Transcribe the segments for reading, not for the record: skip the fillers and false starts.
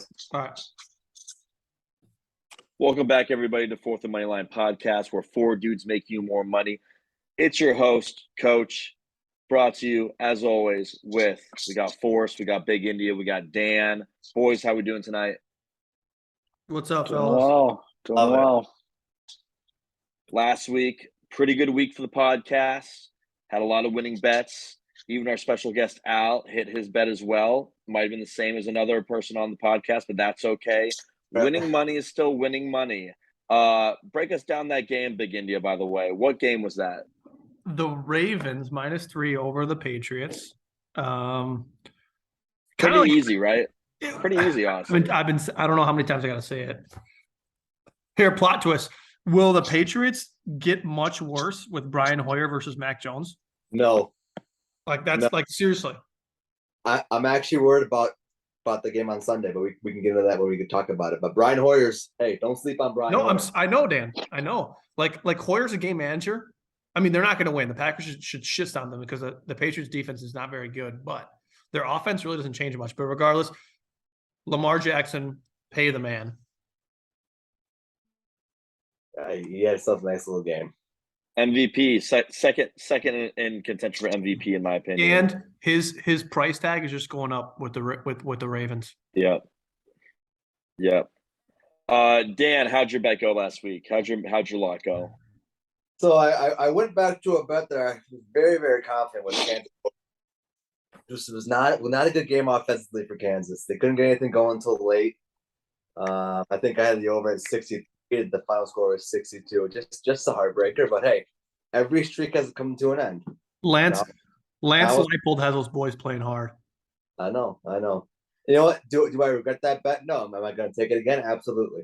All right. Welcome back, everybody, to Fourth and Money Line podcast, where four dudes make you more money. It's your host, Coach, brought to you, as always, we got Forrest, we got Big India, we got Dan. Boys, how we doing tonight? What's up, Doing fellas? well. Last week, pretty good week for the podcast. Had a lot of winning bets. Even our special guest, Al, hit his bet as well. Might have been the same as another person on the podcast, but that's okay. Winning money is still winning money. Break us down that game, Big India, by the way. What game was that? The Ravens -3 over the Patriots. Pretty Kinda easy, right? Pretty easy, honestly. I don't know how many times I got to say it. Here, plot twist. Will the Patriots get much worse with Brian Hoyer versus Mac Jones? No, Seriously. I'm actually worried about the game on Sunday, but we can get into that when we can talk about it. But Brian Hoyer's, hey, don't sleep on Brian. No, Hoyer. I know, Dan. I know. Like Hoyer's a game manager. I mean, they're not going to win. The Packers should shit on them because the Patriots defense is not very good, but their offense really doesn't change much. But regardless, Lamar Jackson, pay the man. He had himself a nice little game. MVP, second in contention for MVP, in my opinion. And his price tag is just going up with the Ravens. Yeah. Dan, how'd your bet go last week? How'd your lot go? So I went back to a bet that I was very, very confident with Kansas. Just was not a good game offensively for Kansas. They couldn't get anything going until late. I think I had the over at 60. The final score was 62. Just a heartbreaker, but hey, every streak has come to an end. Lance Leipold has those boys playing hard. I know. You know what? Do I regret that bet? No. Am I going to take it again? Absolutely.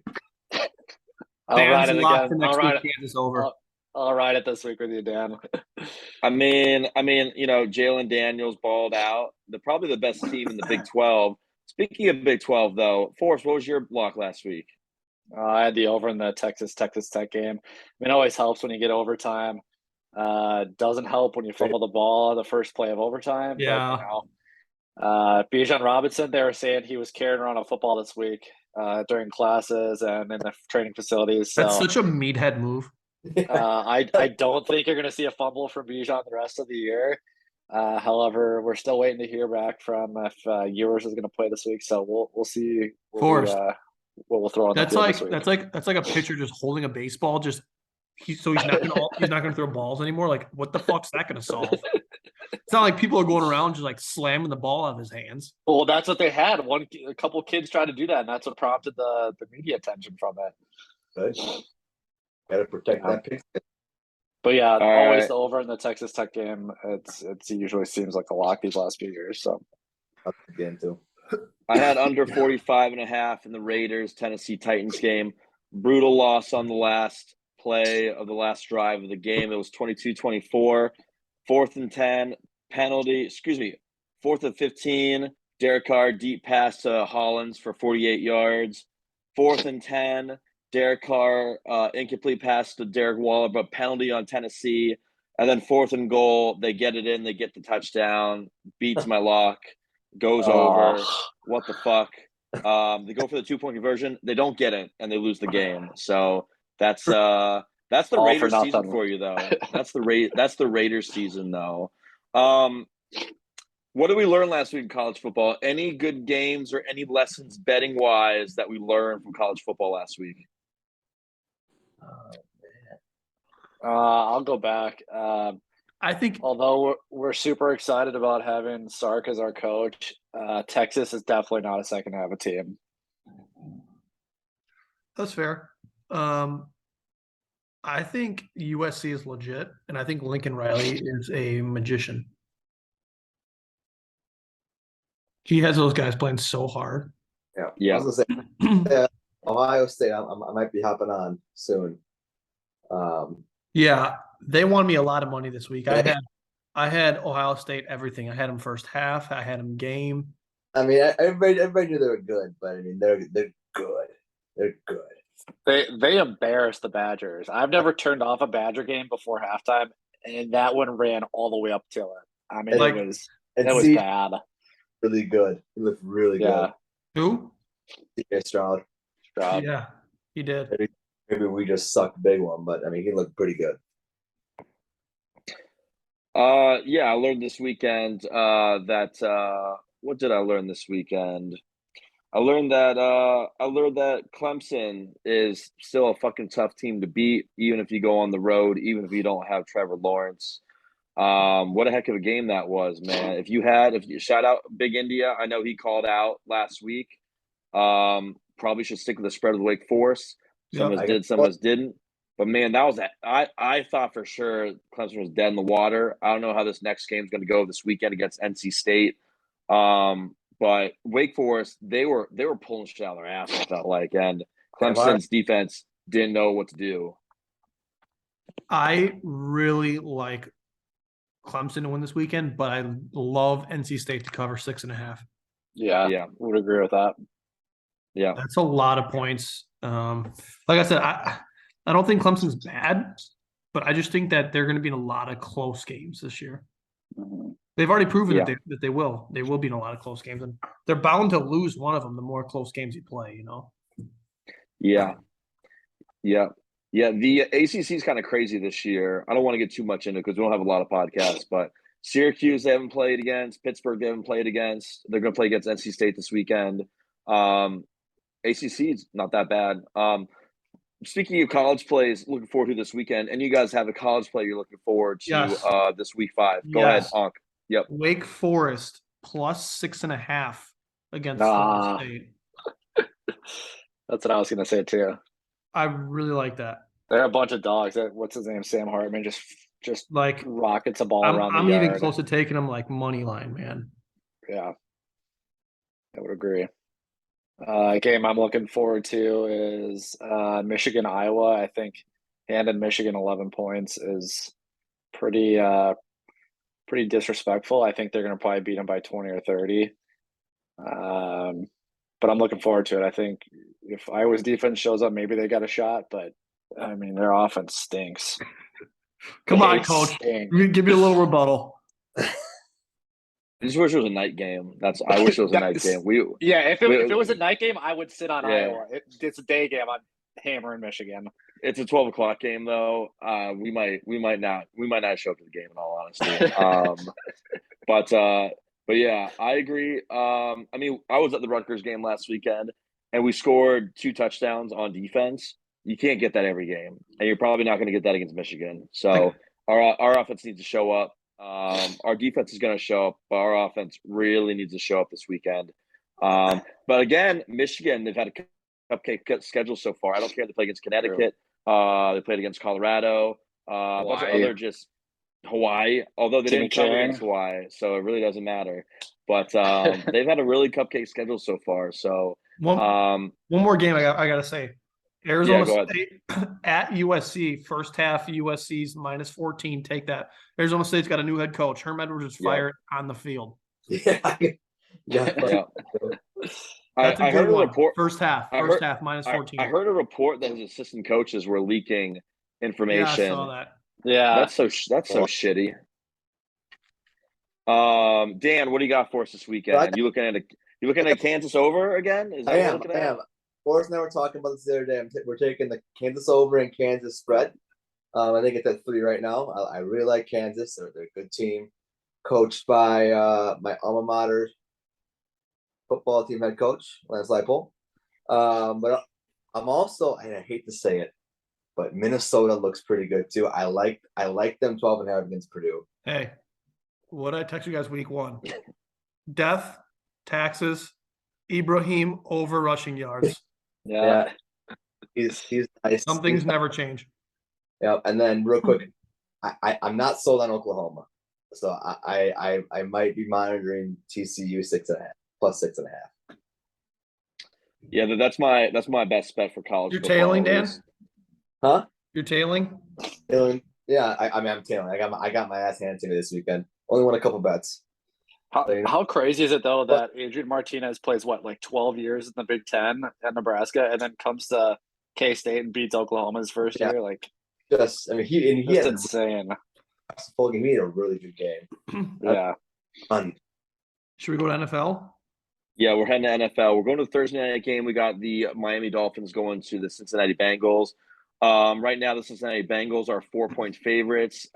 I'll ride it again. Kansas over. I'll ride it this week with you, Dan. I mean, Jalen Daniels balled out. They're probably the best team in the Big 12. Speaking of Big 12, though, Forrest, what was your block last week? I had the over in the Texas Tech game. I mean, it always helps when you get overtime. Doesn't help when you fumble the ball the first play of overtime. Yeah. But, Bijan Robinson, they were saying he was carrying around a football this week during classes and in the training facilities. So, that's such a meathead move. I don't think you're going to see a fumble from Bijan the rest of the year. However, we're still waiting to hear back from if Ewers is going to play this week. So we'll see. Forrest. What we'll throw on that's the like field that's like a pitcher just holding a baseball. He's not gonna throw balls anymore. Like, what the fuck's that gonna solve? It's not like people are going around just like slamming the ball out of his hands. Well, that's what they had. A couple kids tried to do that, and that's what prompted the media attention from it. Good. Got to protect that pick. But yeah, always the over in the Texas Tech game. It usually seems like a lock these last few years. So I'll get into. I had under 45.5 in the Raiders-Tennessee Titans game. Brutal loss on the last play of the last drive of the game. It was 22-24. 4th and 10, penalty. 4th and 15. Derek Carr deep pass to Hollins for 48 yards. 4th and 10. Derek Carr incomplete pass to Derek Waller, but penalty on Tennessee. And then 4th and goal, they get it in. They get the touchdown. Beats my lock. Goes over. What the fuck? They go for the 2-point conversion. They don't get it, and they lose the game. So that's the Raiders season for you, though. That's the Raiders season, though. What did we learn last week in college football? Any good games or any lessons betting wise that we learned from college football last week? I'll go back. I think, although we're super excited about having Sark as our coach, Texas is definitely not a second half of team. that's fair. I think USC is legit, and I think Lincoln Riley is a magician. He has those guys playing so hard. Yeah. I was gonna say, Ohio State. I might be hopping on soon. Yeah, they won me a lot of money this week. I had Ohio State everything. I had them first half. I had them game. I mean, everybody knew they were good, but I mean, they're good. They're good. They embarrassed the Badgers. I've never turned off a Badger game before halftime, and that one ran all the way up to it. I mean, it was bad. Really good. He looked really good. Who? CJ Stroud. Yeah, he did. Maybe we just sucked big one, but I mean, he looked pretty good. Yeah, I learned this weekend that what did I learn this weekend? I learned that Clemson is still a fucking tough team to beat, even if you go on the road, even if you don't have Trevor Lawrence. What a heck of a game that was, man. If you shout out Big India, I know he called out last week. Probably should stick with the spread of the Wake Forest. Some of us did, some of us didn't. But man, that was that. I thought for sure Clemson was dead in the water. I don't know how this next game is going to go this weekend against NC State. But Wake Forest, they were pulling shit out of their ass, I felt like, and Clemson's defense didn't know what to do. I really like Clemson to win this weekend, but I love NC State to cover 6.5. Yeah, would agree with that. Yeah, That's a lot of points. Like I said, I don't think Clemson's bad, but I just think that they're going to be in a lot of close games this year. Mhm. They've already proven that they will. They will be in a lot of close games, and they're bound to lose one of them the more close games you play. You know. Yeah. The ACC is kind of crazy this year. I don't want to get too much into it because we don't have a lot of podcasts, but Syracuse they haven't played against, Pittsburgh they haven't played against. They're going to play against NC State this weekend. ACC is not that bad. Speaking of college plays, looking forward to this weekend, and you guys have a college play you're looking forward to Yes. this week 5. Go ahead, Onk. Yep. Wake Forest plus 6.5 against Florida State. That's what I was going to say too. I really like that. They're a bunch of dogs. What's his name? Sam Hartman just Like rockets a ball around the I'm yard. even close to taking them like money line, man. Yeah, I would agree. Game I'm looking forward to is Michigan Iowa. I think handing Michigan 11 points is pretty disrespectful. I think they're going to probably beat them by 20 or 30. But I'm looking forward to it. I think if Iowa's defense shows up, maybe they got a shot. But I mean, their offense stinks. Come on, coach. Give me a little rebuttal. I just wish it was a night game. I wish it was a night game. If it was a night game, I would sit on Iowa. It's a day game. I'm hammering Michigan. It's a 12 o'clock game though. We might not show up to the game in all honesty. But yeah, I agree. I mean, I was at the Rutgers game last weekend, and we scored 2 touchdowns on defense. You can't get that every game, and you're probably not going to get that against Michigan. So our offense needs to show up. Our defense is going to show up, but our offense really needs to show up this weekend. But again, Michigan, they've had a cupcake schedule so far. I don't care if they play against Connecticut. They played against Colorado. A bunch of other just Hawaii, although they didn't cover against Hawaii, so it really doesn't matter. But they've had a really cupcake schedule so far. So one more game I got to say. Arizona go State at USC, first half USC's minus 14. Take that. Arizona State's got a new head coach. Herm Edwards is fired on the field. Yeah. That's a I good heard one. A report. First half minus 14. I heard a report that his assistant coaches were leaking information. Yeah, I saw that. Yeah, that's so shitty. Dan, what do you got for us this weekend? You looking at Kansas over again? Is that I am. Forrest and I were talking about this the other day. We're taking the Kansas over and Kansas spread. I think it's at 3 right now. I really like Kansas. They're a good team, coached by my alma mater football team head coach, Lance Leipold. But I'm also, and I hate to say it, but Minnesota looks pretty good too. I like them 12.5 against Purdue. Hey, what I text you guys week 1? Death, taxes, Ibrahim over rushing yards. Yeah. He's nice. Some things never change. Yeah, and then real quick, I'm not sold on Oklahoma, so I might be monitoring TCU 6.5 plus 6.5. Yeah, that's my best bet for college. You're tailing, Dan? Huh? You're tailing? Tailing? Yeah, I'm tailing. I got my ass handed to me this weekend. Only won a couple bets. How crazy is it though that Adrian Martinez plays like 12 years in the Big Ten at Nebraska and then comes to K-State and beats Oklahoma his first year? Like, he had insane. He had a really good game. Yeah. Should we go to NFL? Yeah, we're heading to NFL. We're going to the Thursday night game. We got the Miami Dolphins going to the Cincinnati Bengals. Right now, the Cincinnati Bengals are 4-point favorites,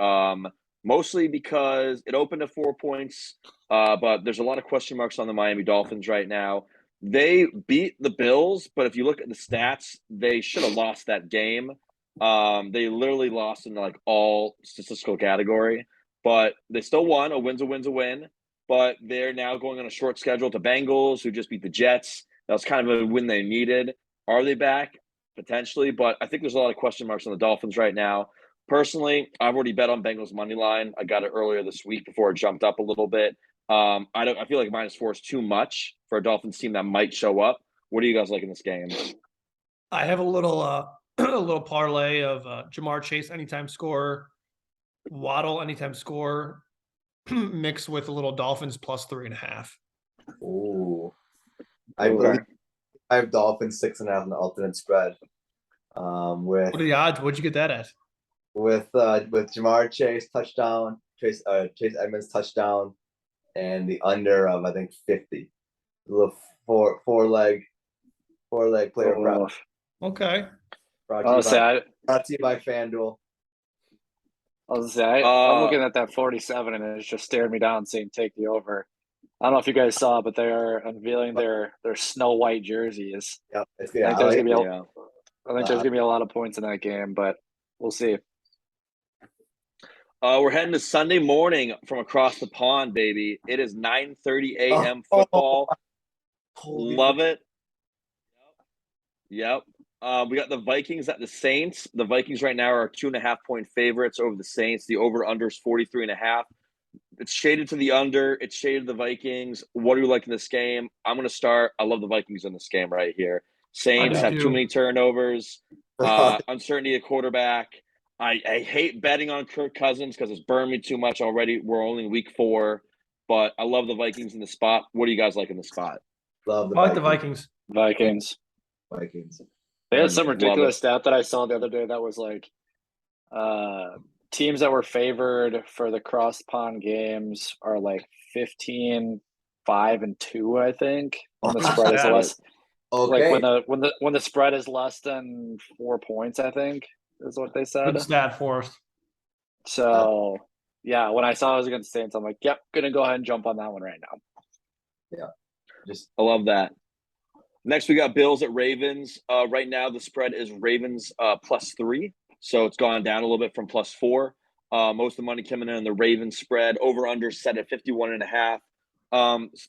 mostly because it opened at 4 points, but there's a lot of question marks on the Miami Dolphins right now. They beat the Bills, but if you look at the stats, they should have lost that game. They literally lost in like all statistical category, but they still won. A win's a win's a win. But they're now going on a short schedule to Bengals, who just beat the Jets. That was kind of a win they needed. Are they back? Potentially, but I think there's a lot of question marks on the Dolphins right now. Personally, I've already bet on Bengals money line. I got it earlier this week before it jumped up a little bit. I feel like -4 is too much for a Dolphins team that might show up. What do you guys like in this game? I have a little a little parlay of Jamar Chase anytime scorer, Waddle anytime scorer, mixed with a little Dolphins +3.5. Ooh. I Okay. believe I have Dolphins 6.5 in the alternate spread. What are the odds? What'd you get that at? With Jamar Chase touchdown, Chase Edmonds touchdown, and the under of I think 50. A little four leg player prop. Oof. Okay. Brought I'll say to you by FanDuel. I'm looking at that 47 and it's just staring me down saying take the over. I don't know if you guys saw, but they are unveiling their snow white jerseys. Yep, it's I good. think there's gonna be Yeah. there's gonna be a lot of points in that game, but we'll see. We're heading to Sunday morning from across the pond, baby. It is 9:30 a.m. football. Love it. Yep. We got the Vikings at the Saints. The Vikings right now are 2.5-point favorites over the Saints. The over/under is 43.5. It's shaded to the under. It's shaded to the Vikings. What do you like in this game? I'm going to start. I love the Vikings in this game right here. Saints do have too. too many turnovers, uncertainty at quarterback. I hate betting on Kirk Cousins because it's burned me too much already. We're only week 4, but I love the Vikings in the spot. What do you guys like in the spot? Love the I like the Vikings. Vikings. Vikings. They had some Love ridiculous it. stat that I saw the other day that was like teams that were favored for the cross pond games are like 15, 5, and 2, I think. When the spread is Sad. less Okay. like when the spread is less than 4 points, I think is what they said. Good stat for us. So yeah, when I saw it was against the Saints, I'm like, yep, gonna go ahead and jump on that one right now. I love that. Next, we got Bills at Ravens. Right now, the spread is Ravens +3, so it's gone down a little bit from +4. Most of the money coming in on the Ravens spread. Over/under set at 51.5.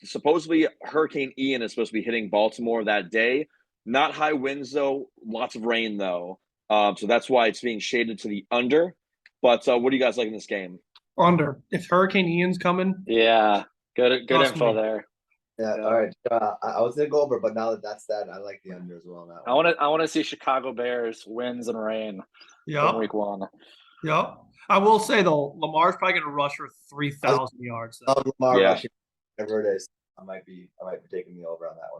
Supposedly, Hurricane Ian is supposed to be hitting Baltimore that day. Not high winds though. Lots of rain though. So that's why it's being shaded to the under. But what do you guys like in this game? Under. If Hurricane Ian's coming, Yeah, good Trust info me. there. Yeah. Yeah. All right. I was gonna go over, but now that that's that, I like the under as well. On that I one. want to see Chicago Bears wins and rain from week 1. Yep. I will say though, Lamar's probably going to rush for 3,000 yards. Though. Love Lamar Yeah. rushing, whatever it is. I might be taking the over on that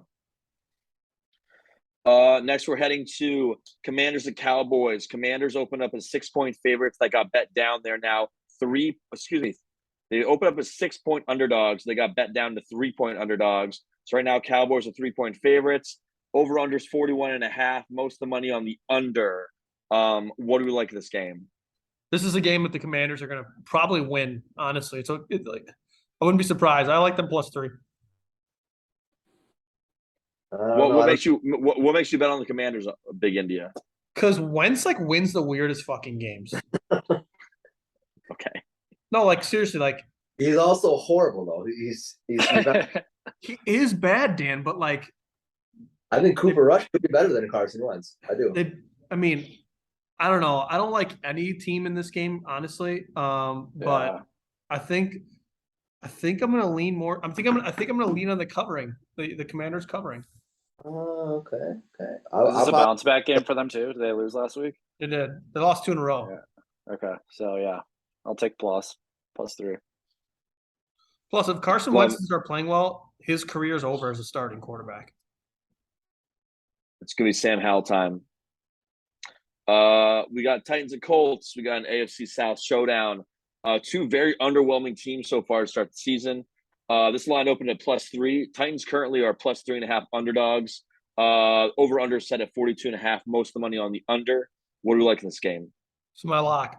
one. Next, we're heading to Commanders and Cowboys. Commanders open up as 6-point favorites that got bet down. They're now they opened up as 6-point underdogs. They got bet down to 3-point underdogs. So right now, Cowboys are 3-point favorites. Over under is 41.5. Most of the money on the under. What do we like in this game? This is a game that the Commanders are going to probably win. Honestly, it's like I wouldn't be surprised. I like them +3. What makes you bet on the Commanders, Big India? Because Wentz like wins the weirdest fucking games. Okay. No, like seriously, like He's also horrible though. He's he is bad, Dan. But like, I think Cooper Rush could be better than Carson Wentz. I do. I mean, I don't know. I don't like any team in this game, honestly. But Yeah. I think I'm gonna lean more. I think I'm gonna lean on the covering, the Commanders covering. Oh, okay. Is this a bounce back game for them too? Did they lose last week? They did. They lost 2 in a row. Yeah. Okay, so yeah, I'll take +3. Plus, if Carson Well, Wentz are playing well, his career is over as a starting quarterback. it's gonna be Sam Howell time. We got Titans and Colts. We got an AFC South showdown. 2 very underwhelming teams so far to start the season. This line opened at +3. Titans currently are +3.5 underdogs. Over under set at 42.5. Most of the money on the under. What do we like in this game? It's my lock.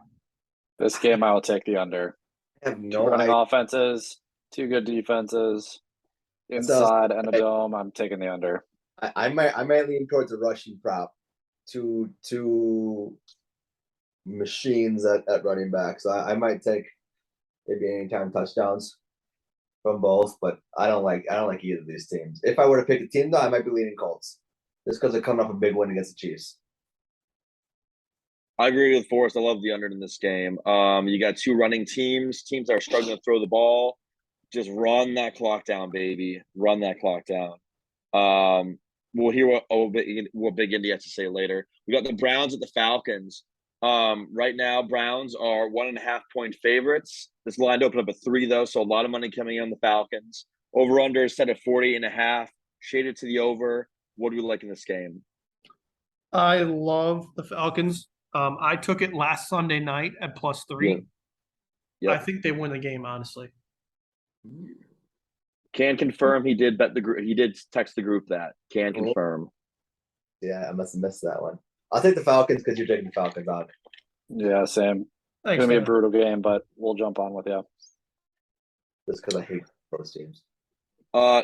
This game, I will take the under. I have Two no running idea. offenses, two good defenses, That's what I was- inside and a dome. I'm taking the under. I might lean towards a rushing prop. Two machines at running back. So I might take maybe anytime touchdowns from both, but I don't like either of these teams. If I were to pick a team though, I might be leaning Colts. Just because they're coming off a big win against the Chiefs. I agree with Forrest. I love the under in this game. You got two running teams. Teams that are struggling to throw the ball. Just run that clock down, baby. Run that clock down. We'll hear what Big Indy has to say later. We got the Browns at the Falcons. Right now, Browns are 1.5 point favorites. This line opened up at 3 though, so a lot of money coming on the Falcons. Over under is set at 48.5, shaded to the over. What do we like in this game? I love the Falcons. I took it last Sunday night at +3. Yep. I think they win the game, honestly. Can confirm he did bet the group. He did text the group that. Can Oh. confirm. Yeah, I must have missed that one. I'll take the Falcons because you're taking the Falcons on. Yeah, same. It's Thanks, gonna be a man. brutal game, but we'll jump on with you. Just because I hate those teams.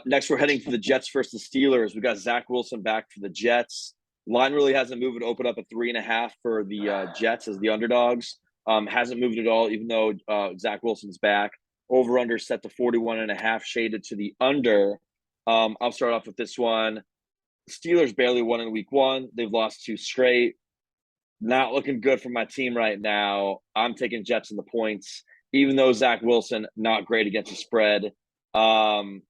Next, we're heading to the Jets versus the Steelers. We got Zach Wilson back for the Jets. Line really hasn't moved. It opened up at 3.5 for the Jets as the underdogs. Hasn't moved at all, even though Zach Wilson's back. Over under set to 41.5, shaded to the under. I'll start off with this one. Steelers barely won in week 1. They've lost 2 straight. Not looking good for my team right now. I'm taking Jets in the points, even though Zach Wilson not great against the spread. The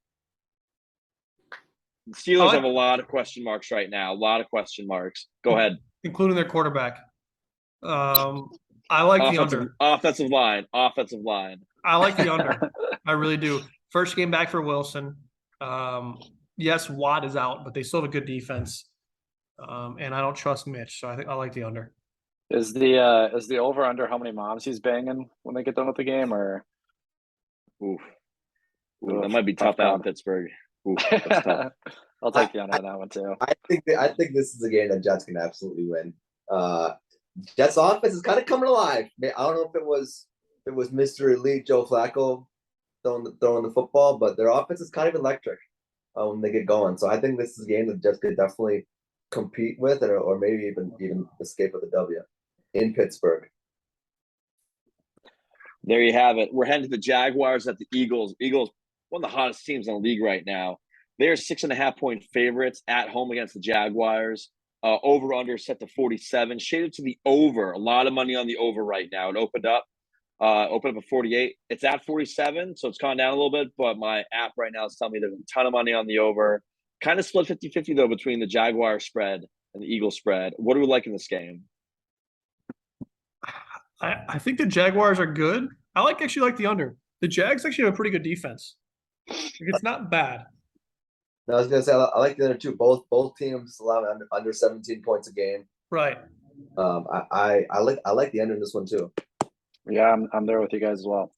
Steelers have a lot of question marks right now. A lot of question marks. Go ahead. Including their quarterback. I like the under. Offensive line. I like the under. I really do. First game back for Wilson. Yes, Watt is out, but they still have a good defense. And I don't trust Mitch, so I think I like the under. Is the over under how many moms he's banging when they get done with the game, or Oof. That might be tough out in Pittsburgh. Oof, that's tough. I'll take the under on that one too. I think this is a game that Jets can absolutely win. Jets offense is kind of coming alive. I don't know if it was Mr. Elite Joe Flacco throwing the football, but their offense is kind of electric when they get going. So I think this is a game that Jets could definitely compete with, or maybe even escape with a W in Pittsburgh. There you have it. We're heading to the Jaguars at the Eagles. Eagles, one of the hottest teams in the league right now. They are 6.5 point favorites at home against the Jaguars. Over under set to 47, shaded to the over. A lot of money on the over right now. It opened up at 48. It's at 47, so it's gone down a little bit, but my app right now is telling me there's a ton of money on the over. Kind of split 50-50 though between the Jaguar spread and the Eagle spread. What do we like in this game? I think the Jaguars are good. I actually like the under. The Jags actually have a pretty good defense. It's not bad. No, I was gonna say I like the other two. Both teams allow under 17 points a game. Right. I like the under in this one too. Yeah, I'm there with you guys as well.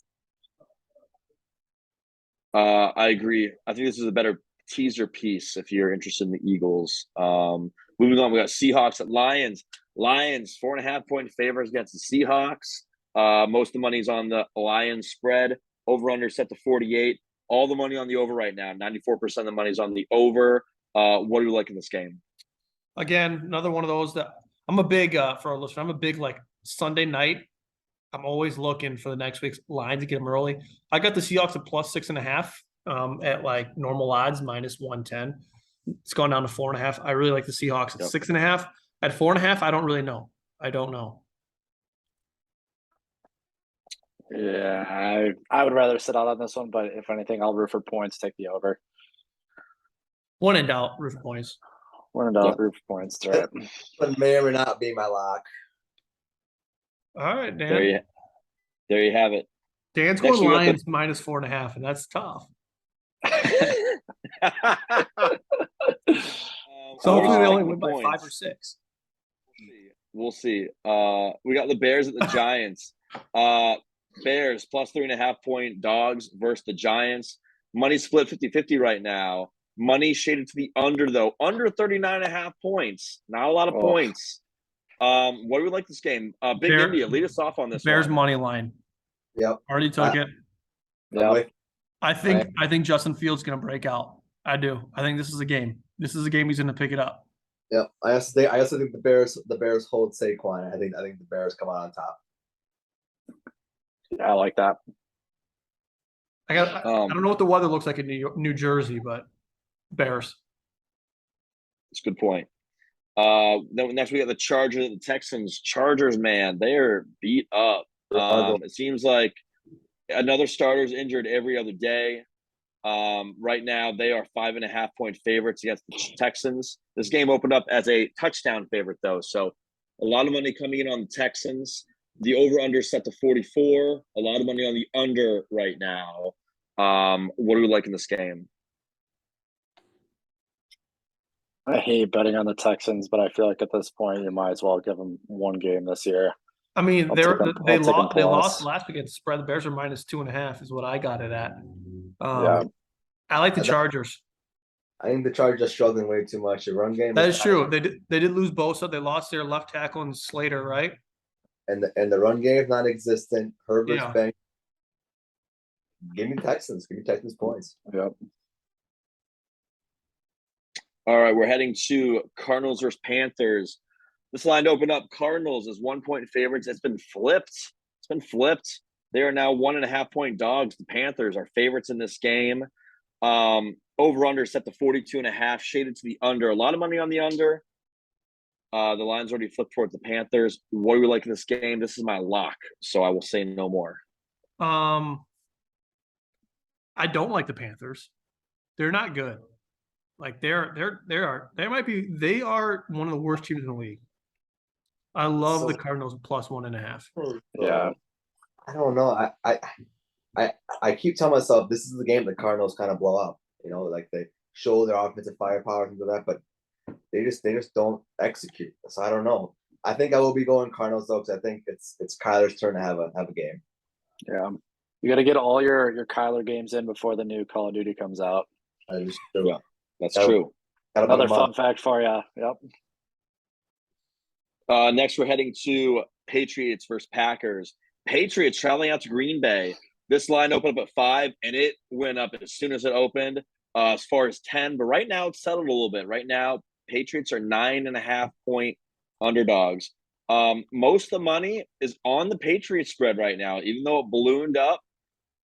I agree. I think this is a better teaser piece if you're interested in the Eagles. Moving on, we got Seahawks at Lions. Lions 4.5 point favors against the Seahawks. Most of the money's on the Lions spread. Over under set to 48. All the money on the over right now. 94% of the money's on the over. What do you like in this game? Again, another one of those that I'm a big for our listener. I'm a big like Sunday night. I'm always looking for the next week's line to get them early. I got the Seahawks at +6.5 at like normal odds -110. It's gone down to 4.5. I really like the Seahawks at 6.5. At 4.5, I don't really know. I don't know. Yeah, I would rather sit out on this one, but if anything, I'll root for points. Take the over. One in doubt, roof points. One in doubt, root for points. That's right. But may or may not be my lock. All right, Dan. There you have it. Dan's Next going we got Lions -4.5, and that's tough. So hopefully they only win by 5 or 6. We'll see. We got the Bears at the Giants. Bears +3.5 point dogs versus the Giants. Money split 50-50 right now. Money shaded to the under, though. Under 39.5 points. Not a lot of points. What do we like this game? Big India, lead us off on this Bears one. money line. Yep. Already took it. Yeah. I think Justin Fields going to break out. I do. I think this is a game. This is a game he's going to pick it up. Yep. I also think the Bears hold Saquon. I think the Bears come out on top. I like that. I don't know what the weather looks like in New Jersey, but Bears. That's a good point. Then next we got the Chargers and the Texans. Chargers, man, they are beat up. It seems like another starter's injured every other day. Right now they are 5.5-point favorites against the Texans. This game opened up as a touchdown favorite, though, so a lot of money coming in on the Texans. The over/under set to 44. A lot of money on the under right now. What do we like in this game? I hate betting on the Texans, but I feel like at this point you might as well give them one game this year. I mean, They lost last week against the spread. The Bears are -2.5 is what I got it at. Yeah. I like the Chargers. I think the Chargers are struggling way too much. The run game. That is true. They did lose Bosa. They lost their left tackle and Slater, right? And the run game is non-existent. Herbert's Yeah. bang. Give me Texans. Give me Texans points. Yep. All right, we're heading to Cardinals versus Panthers. This line opened up Cardinals as 1-point favorites. It's been flipped. They are now 1.5-point dogs. The Panthers are favorites in this game. Over/under set to 42.5, shaded to the under. A lot of money on the under. The line's already flipped towards the Panthers. What do we like in this game? This is my lock, so I will say no more. I don't like the Panthers. They're not good. Like they are one of the worst teams in the league. I love the Cardinals +1.5. Yeah. I don't know. I keep telling myself this is the game the Cardinals kind of blow up. You know, like they show their offensive firepower and do that, but they just don't execute. So I don't know. I think I will be going Cardinals though, because I think it's Kyler's turn to have a game. Yeah. You got to get all your Kyler games in before the new Call of Duty comes out. Yeah, that's true. Another fun fact for you. Yep. Next, we're heading to Patriots versus Packers. Patriots traveling out to Green Bay. This line opened up at 5, and it went up as soon as it opened, as far as 10. But right now, it's settled a little bit. Right now, Patriots are 9.5-point underdogs. Most of the money is on the Patriots spread right now. Even though it ballooned up,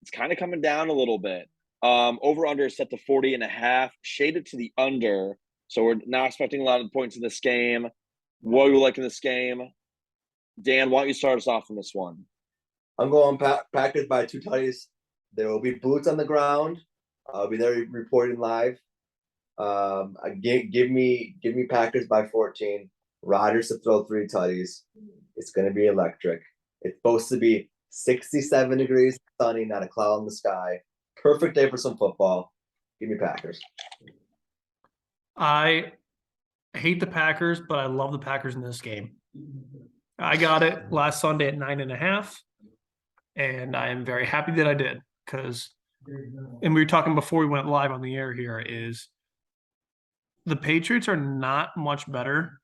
it's kind of coming down a little bit. Over/under is set to 40.5, shaded to the under. So we're not expecting a lot of points in this game. What do you like in this game? Dan, why don't you start us off in this one? I'm going Packers by 2 tutties. There will be boots on the ground. I'll be there reporting live. Give me Packers by 14. Rodgers to throw 3 tutties. It's going to be electric. It's supposed to be 67 degrees, sunny, not a cloud in the sky. Perfect day for some football. Give me Packers. I hate the Packers, but I love the Packers in this game. I got it last Sunday at 9.5, and I am very happy that I did because, and we were talking before we went live on the air here, is the Patriots are not much better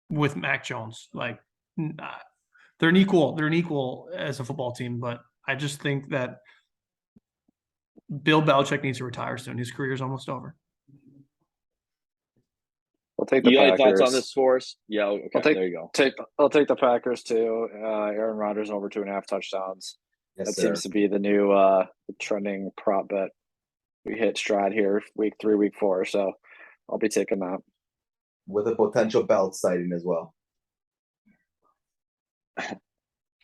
with Mac Jones. Like they're an equal as a football team, but I just think that Bill Belichick needs to retire soon. His career is almost over. I'll take the you Packers. Got any thoughts on this for us? Yeah, okay, there you go. I'll take the Packers too. Aaron Rodgers over 2.5 touchdowns. Yes, that sir. seems to be the new trending prop bet. We hit stride here week 3, week 4, so I'll be taking that. With a potential belt sighting as well. I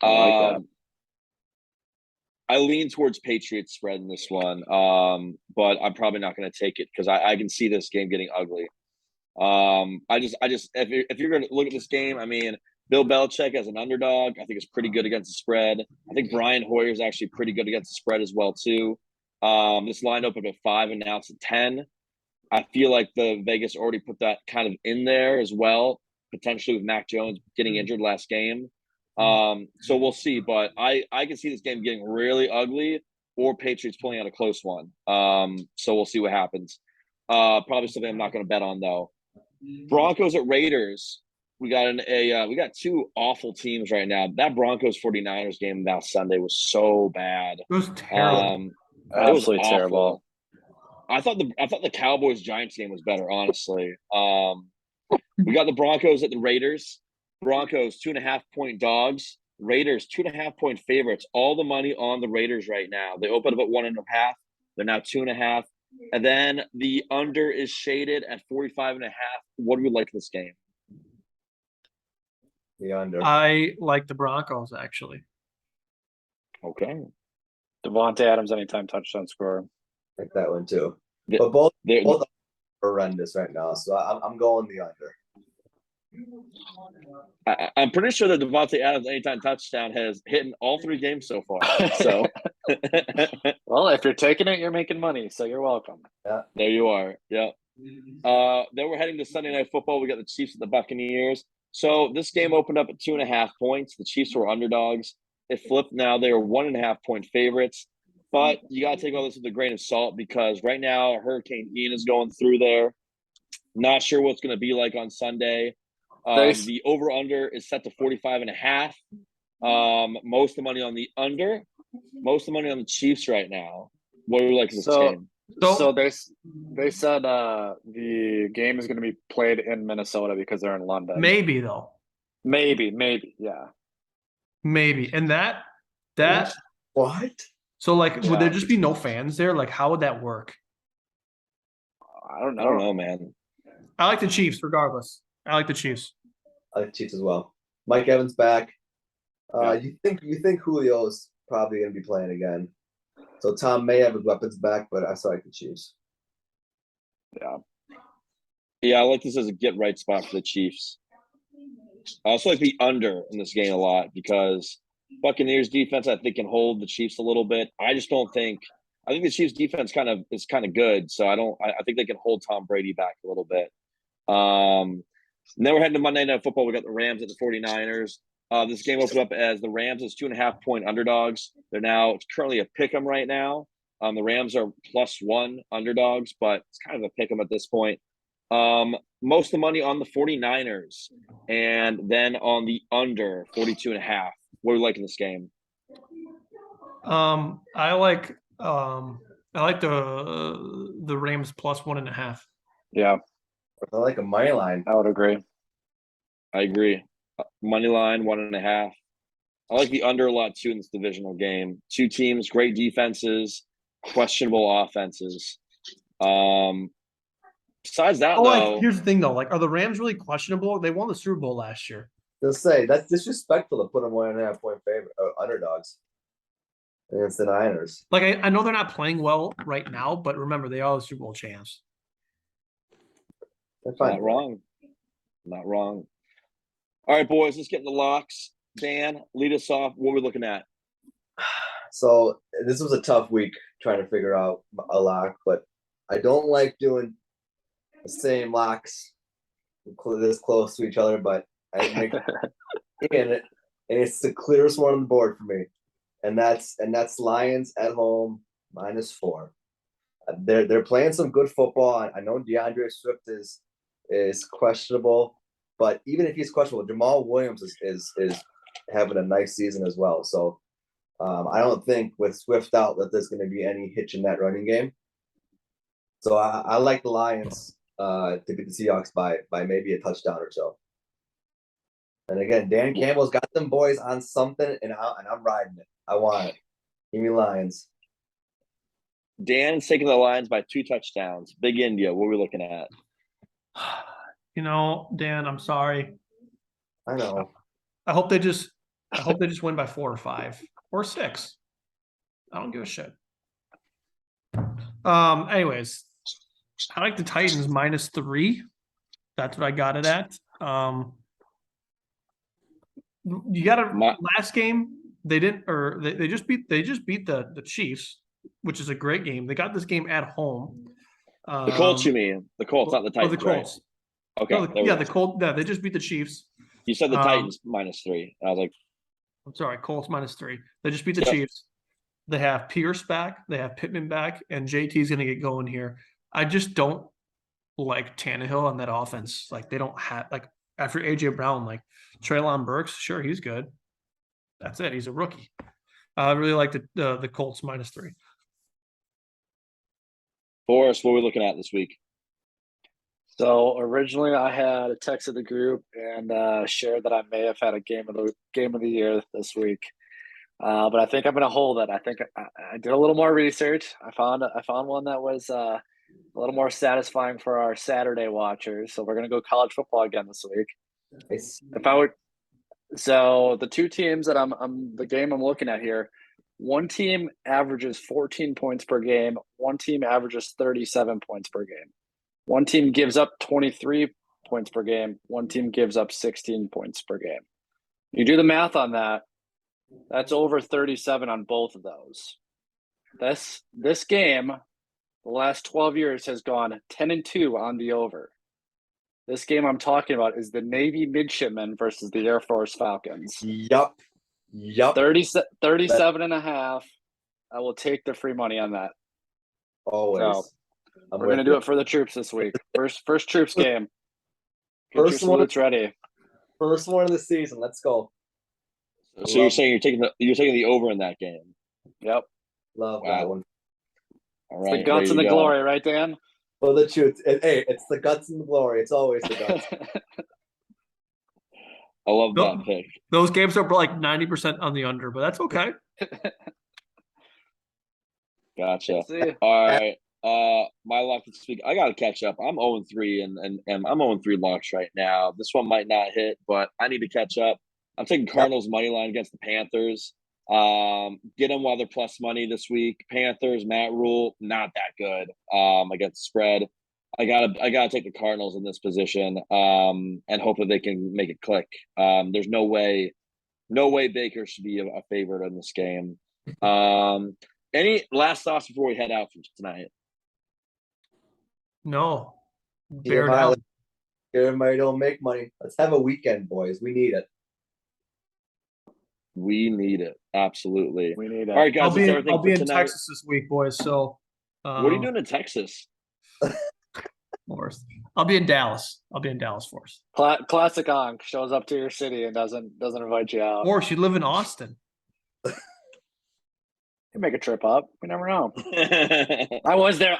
like that. I lean towards Patriots spread in this one, but I'm probably not going to take it because I can see this game getting ugly. I just if you're going to look at this game, I mean, Bill Belichick as an underdog, I think is pretty good against the spread. I think Brian Hoyer is actually pretty good against the spread as well too. This line opened at 5 and now it's at 10. I feel like the Vegas already put that kind of in there as well, potentially with Mac Jones getting injured last game. So we'll see, but I can see this game getting really ugly. or Patriots pulling out a close one. So we'll see what happens. Probably something I'm not going to bet on though. Broncos at Raiders. We got two awful teams right now. That Broncos 49ers game last Sunday was so bad. It was terrible. It was Absolutely awful. terrible. I thought the Cowboys Giants game was better, honestly. We got the Broncos at the Raiders. Broncos 2.5-point dogs. Raiders 2.5-point favorites. All the money on the Raiders right now. They opened up at 1.5. They're now 2.5. And then the under is shaded at 45.5. What do we like this game? The under. I like the Broncos actually. Okay. Devontae Adams anytime touchdown scorer. Like that one too. The- But both they're- are horrendous right now, so I'm going the under. I'm pretty sure that Devontae Adams anytime touchdown has hit in all 3 games so far. So Well, if you're taking it, you're making money, so you're welcome. there you are. Yeah. Then we're heading to Sunday Night Football. We got the Chiefs and the Buccaneers. So this game opened up at 2.5 points. The Chiefs were underdogs. It flipped now. They are 1.5-point favorites. But you got to take all this with a grain of salt because right now Hurricane Ian is going through there. Not sure what's going to be like on Sunday. The over-under is set to 45.5. Most of the money on the under. Most of the money on the Chiefs right now. What do we like in this game? So they said the game is going to be played in Minnesota because they're in London. Maybe though. Maybe, yeah. Maybe. And that What? so like would there Yeah. just be no fans there? Like how would that work? I don't I don't know, man. I like the Chiefs regardless. I like the Chiefs. I like Chiefs as well. Mike Evans back. Yeah. You think Julio's probably going to be playing again? So Tom may have his weapons back, but I still like the Chiefs. Yeah, I like this as a get right spot for the Chiefs. I also like the under in this game a lot because Buccaneers defense, I think, can hold the Chiefs a little bit. I just don't think. I think the Chiefs defense is kind of good, so I think they can hold Tom Brady back a little bit. And then we're heading to Monday Night Football. We got the Rams at the 49ers. This game opened up as the Rams as 2.5-point underdogs. They're now currently a pick 'em right now. The Rams are +1 underdogs, but it's kind of a pick 'em at this point. Most of the money on the 49ers and then on the under 42.5. What do you like in this game? I like the Rams +1.5. Yeah, I like a money line. I would agree. I agree. Money line 1.5. I like the under a lot too in this divisional game. Two teams, great defenses, questionable offenses. Besides that, Oh, though, like here's the thing though. Like, are the Rams really questionable? They won the Super Bowl last year. Just say that's disrespectful to put them 1.5-point favorite underdogs against the Niners. Like I know they're not playing well right now, but remember they are the Super Bowl champs. They're fine. not wrong. Not wrong. All right, boys, let's get in the locks. Dan, lead us off. What we're looking at? So this was a tough week trying to figure out a lock, but I don't like doing the same locks this close to each other. But I make and it's the clearest one on the board for me, and that's Lions at home -4. They're playing some good football. I know DeAndre Swift is questionable, but even if he's questionable, Jamal Williams is having a nice season as well. So I don't think with Swift out that there's going to be any hitch in that running game. So I like the Lions to beat the Seahawks by maybe a touchdown or so. And again, Dan Campbell's got them boys on something, and I'm riding it. I want it. Give me Lions. Dan's taking the Lions by 2 touchdowns. Big India. What are we looking at? You know, Dan, I'm sorry. I know. I hope they just win by 4 or 5 or 6. I don't give a shit. Anyways, I like the Titans -3. That's what I got it at. You got to last game they didn't, or they just beat the Chiefs, which is a great game. They got this game at home. The Colts, you mean? The Colts, not the Titans. Oh, the Colts. Right? Okay. No, the Colts. Yeah, they just beat the Chiefs. You said the Titans -3. I was like, I'm sorry, Colts -3. They just beat the Yep. Chiefs. They have Pierce back. They have Pittman back, and JT's going to get going here. I just don't like Tannehill on that offense. Like they don't have like after AJ Brown, like Treylon Burks. Sure, he's good. That's it. He's a rookie. I really like the Colts -3. Forrest, what are we looking at this week? So originally I had texted the group and shared that I may have had a game of the year this week. But I think I'm going to hold it. I think I did a little more research. I found one that was a little more satisfying for our Saturday watchers. So we're going to go college football again this week. Nice. So the two teams that the game I'm looking at here, one team averages 14 points per game. One team averages 37 points per game. One team gives up 23 points per game. One team gives up 16 points per game. You do the math on that. That's over 37 on both of those. This game, the last 12 years has gone 10-2 on the over. This game I'm talking about is the Navy Midshipmen versus the Air Force Falcons. Yup. 37.5. I will take the free money on that. Always. So, we're going to do it for the troops this week. First troops game. Get First your one. salutes ready. First one of the season. Let's go. So you're saying you're taking the over in that game? Yep. Love Wow. that one. All It's right, the guts and the glory, right, Dan? For the truth. Hey, it's the guts and the glory. It's always the guts. I love No. that pick. Those games are like 90% on the under, but that's okay. Gotcha. See. All right. My luck this week. I gotta catch up. I'm 0-3 and I'm 0-3 locks right now. This one might not hit, but I need to catch up. I'm taking Cardinals money line against the Panthers. Get them while they're plus money this week. Panthers, Matt Rule, not that good. Against the spread. I gotta take the Cardinals in this position. And hope that they can make it click. There's no way Baker should be a favorite in this game. Any last thoughts before we head out for tonight? No. Yeah, Bear down. Everybody don't make money. Let's have a weekend, boys. We need it. We need it. Absolutely. We need it. All right, guys. I'll be that's everything for in tonight. Texas this week, boys. So What are you doing in Texas? Forrest. I'll be in Dallas. Forrest. Classic Onk shows up to your city and doesn't invite you out. Forrest, you live in Austin. You make a trip up. You never know. I was there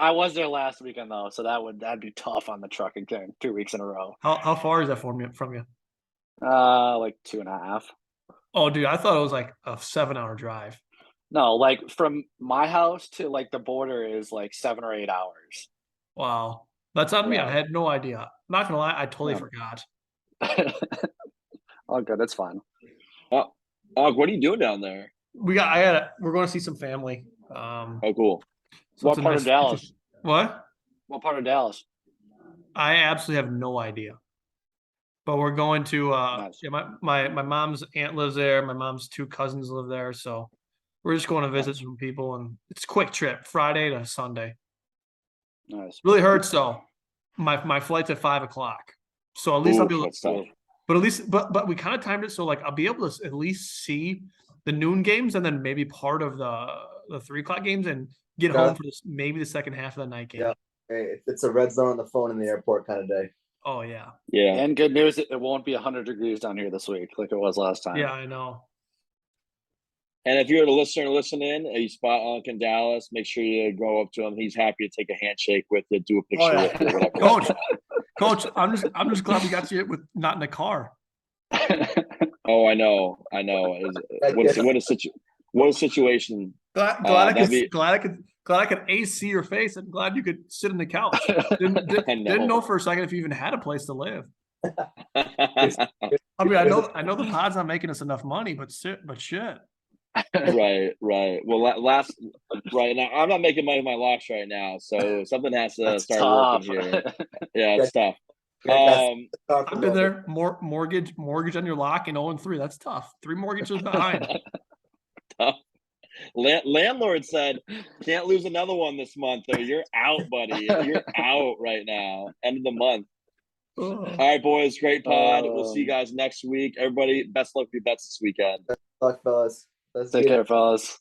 last weekend though, so that'd be tough on the truck again, 2 weeks in a row. How far is that from you? Like 2.5. Oh, dude, I thought it was like a 7-hour drive. No, like from my house to like the border is like 7 or 8 hours. Wow. That's on me. Yeah. I had no idea. I'm not gonna lie, I totally Yeah. forgot. Oh, good. That's fine. What are you doing down there? We're going to see some family. Oh, cool. So What it's a part of Dallas? What? What part of Dallas? I absolutely have no idea. But we're going to Nice. yeah, my mom's aunt lives there, my mom's 2 cousins live there, so we're just going to visit some people, and it's a quick trip, Friday to Sunday. Nice. Really hurts though. My flight's at 5:00. So at least I'll be able that's tough. but at least but we kind of timed it so like I'll be able to at least see the noon games and then maybe part of the 3:00 games and get home for maybe the second half of the night game. Yeah. Hey, it's a red zone on the phone in the airport kind of day. Oh yeah. Yeah. And good news, it won't be 100 degrees down here this week like it was last time. Yeah, I know. And if you're a listener listening, you spot Onk in Dallas, make sure you go up to him. He's happy to take a handshake with you, do a picture with you, whatever. Coach, I'm just glad we got you with not in the car. Oh, I know. What a situation. Glad I could AC your face. I'm glad you could sit on the couch. Didn't know for a second if you even had a place to live. I mean, I know the pod's not making us enough money, but shit. Right. Well, right now I'm not making money in my locks right now, so something has to That's start tough. working here. Yeah, it's tough. I've been there. Mortgage on your lock in 0-3. That's tough. 3 mortgages behind. Tough. Landlord said, "Can't lose another one this month, or you're out, buddy. You're out right now. End of the month." All right, boys. Great pod. We'll see you guys next week. Everybody, best luck with your bets this weekend. Luck, fellas. Take care, fellas.